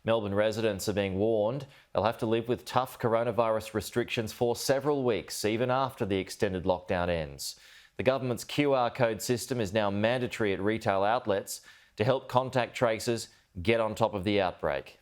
Melbourne residents are being warned they'll have to live with tough coronavirus restrictions for several weeks, even after the extended lockdown ends. The government's QR code system is now mandatory at retail outlets to help contact tracers get on top of the outbreak.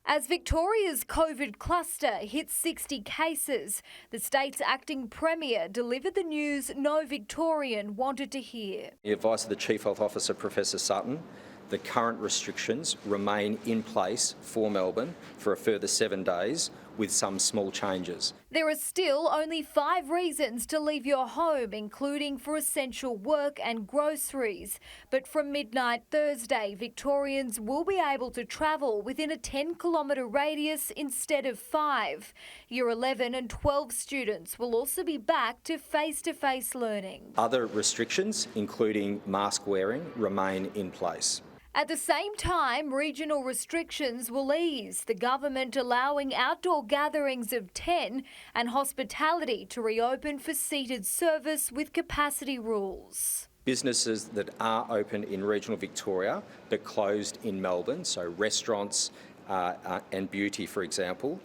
As Victoria's COVID cluster hit 60 cases, the state's acting premier delivered the news no Victorian wanted to hear. The advice of the Chief Health Officer, Professor Sutton, the current restrictions remain in place for Melbourne for a further 7 days with some small changes. There are still only 5 reasons to leave your home, including for essential work and groceries. But from midnight Thursday, Victorians will be able to travel within a 10-kilometre radius instead of 5. Year 11 and 12 students will also be back to face-to-face learning. Other restrictions, including mask wearing, remain in place. At the same time, regional restrictions will ease, the government allowing outdoor gatherings of 10 and hospitality to reopen for seated service with capacity rules. Businesses that are open in regional Victoria but closed in Melbourne, so restaurants and beauty, for example,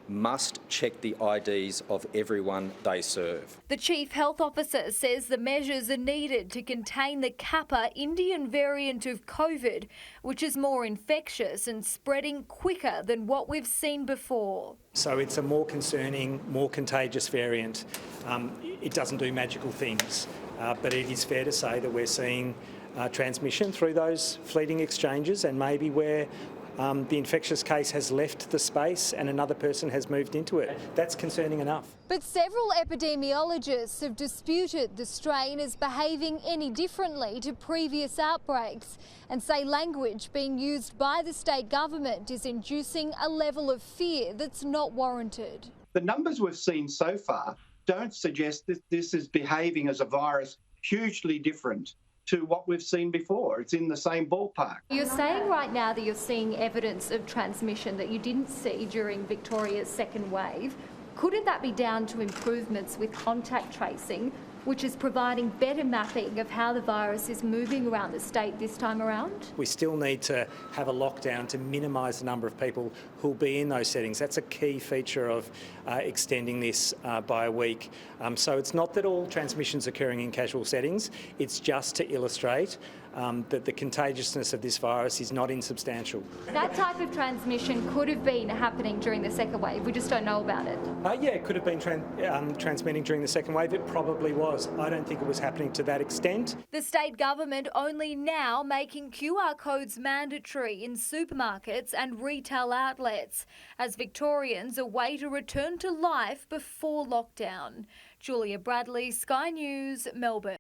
must check the IDs of everyone they serve. The Chief Health Officer says the measures are needed to contain the Kappa Indian variant of COVID, which is more infectious and spreading quicker than what we've seen before. So it's a more concerning, more contagious variant. It doesn't do magical things, but it is fair to say that we're seeing transmission through those fleeting exchanges, and maybe where the infectious case has left the space and another person has moved into it. That's concerning enough. But several epidemiologists have disputed the strain as behaving any differently to previous outbreaks and say language being used by the state government is inducing a level of fear that's not warranted. The numbers we've seen so far don't suggest that this is behaving as a virus hugely different to what we've seen before. It's in the same ballpark. You're saying right now that you're seeing evidence of transmission that you didn't see during Victoria's second wave. Couldn't that be down to improvements with contact tracing, which is providing better mapping of how the virus is moving around the state this time around? We still need to have a lockdown to minimise the number of people who'll be in those settings. That's a key feature of extending this by a week. So it's not that all transmission's occurring in casual settings, it's just to illustrate that the contagiousness of this virus is not insubstantial. That type of transmission could have been happening during the second wave, we just don't know about it. Yeah, it could have been transmitting during the second wave, it probably was. I don't think it was happening to that extent. The state government only now making QR codes mandatory in supermarkets and retail outlets as Victorians await a return to life before lockdown. Julia Bradley, Sky News, Melbourne.